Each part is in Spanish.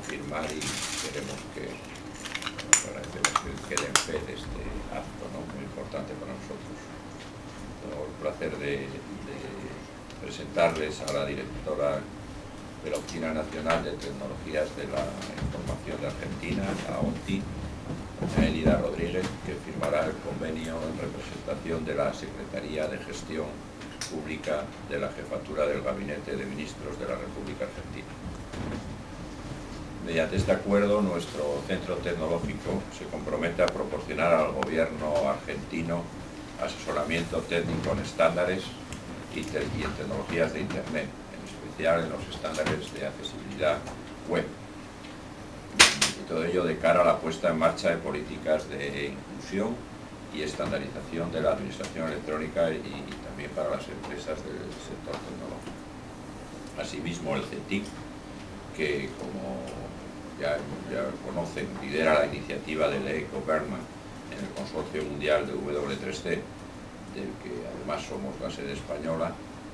firmar y queremos que quede en fe de este acto, ¿no?, muy importante para nosotros. Tengo el placer de presentarles a la directora de la Oficina Nacional de Tecnologías de la Información de Argentina, la ONTI, Elida Rodríguez, que firmará el convenio en representación de la Secretaría de Gestión Pública de la Jefatura del Gabinete de Ministros de la República Argentina. Mediante este acuerdo, nuestro centro tecnológico se compromete a proporcionar al gobierno argentino asesoramiento técnico en estándares y en tecnologías de Internet, en especial en los estándares de accesibilidad web. Y todo ello de cara a la puesta en marcha de políticas de inclusión y estandarización de la administración electrónica y también para las empresas del sector tecnológico. Asimismo, el CETIC, que como ya conocen, lidera la iniciativa del e-Government en el Consorcio Mundial de W3C, del que además somos la sede española,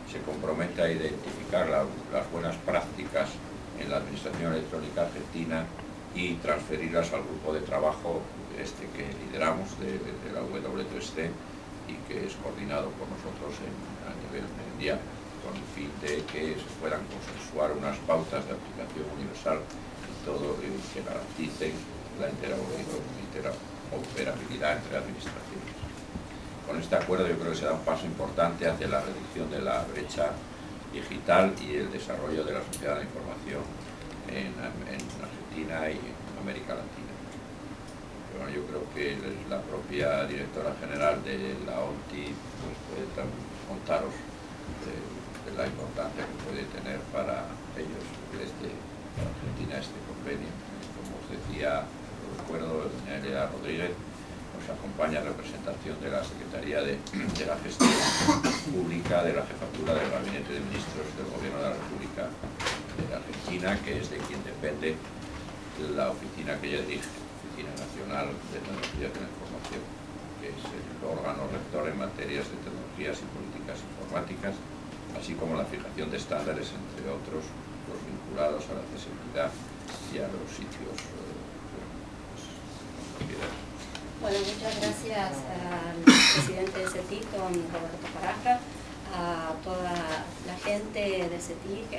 se compromete a identificar las buenas prácticas en la administración electrónica argentina y transferirlas al grupo de trabajo que lideramos de la W3C y que es coordinado por nosotros a nivel mundial, con el fin de que se puedan consensuar unas pautas de aplicación universal y todo que garanticen la interoperabilidad entre administraciones. Con este acuerdo yo creo que se da un paso importante hacia la reducción de la brecha digital y el desarrollo de la sociedad de la información en Argentina y en América Latina. Bueno, yo creo que la propia directora general de la ONTI pues, puede contaros de la importancia que puede tener para ellos, para Argentina, este convenio. Como os decía, recuerdo, doña Elida Rodríguez nos acompaña en representación de la Secretaría de la Gestión Pública de la Jefatura del Gabinete de Ministros del Gobierno de la República de Argentina, que es de quien depende la oficina que ella dirige, Oficina Nacional de Tecnologías de la Información, que es el órgano rector en materias de tecnologías y políticas informáticas, así como la fijación de estándares, entre otros, los vinculados a la accesibilidad y a los sitios Bueno, muchas gracias al presidente de CETIC, don Roberto Paraja, a toda la gente de CETIC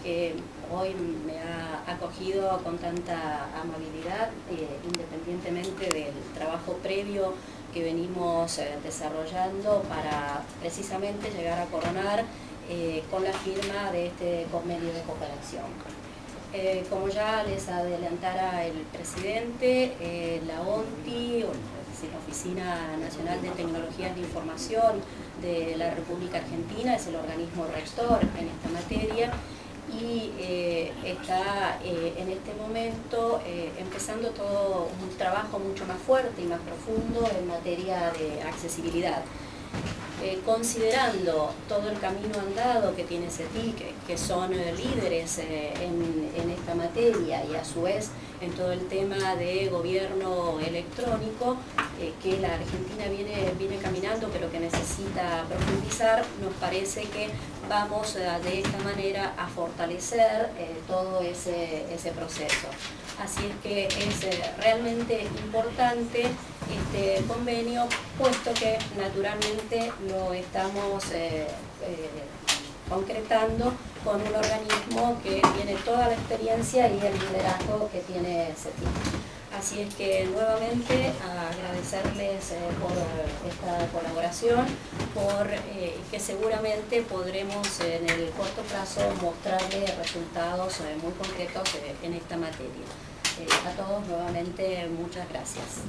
que hoy me ha acogido con tanta amabilidad, independientemente del trabajo previo que venimos desarrollando para precisamente llegar a coronar con la firma de este convenio de cooperación. Como ya les adelantara el presidente, la ONTI, es decir, la Oficina Nacional de Tecnologías de Información de la República Argentina, es el organismo rector en esta materia y está en este momento empezando todo un trabajo mucho más fuerte y más profundo en materia de accesibilidad. Considerando todo el camino andado que tiene CETIC, que son líderes en esta materia y a su vez en todo el tema de gobierno electrónico, que la Argentina viene caminando pero que necesita profundizar, nos parece que vamos de esta manera a fortalecer todo ese proceso. Así es que es realmente importante este convenio, puesto que naturalmente lo estamos concretando con un organismo que tiene toda la experiencia y el liderazgo que tiene CETIC. Así es que nuevamente agradecerles por esta colaboración, que seguramente podremos en el corto plazo mostrarles resultados muy concretos en esta materia. A todos nuevamente muchas gracias.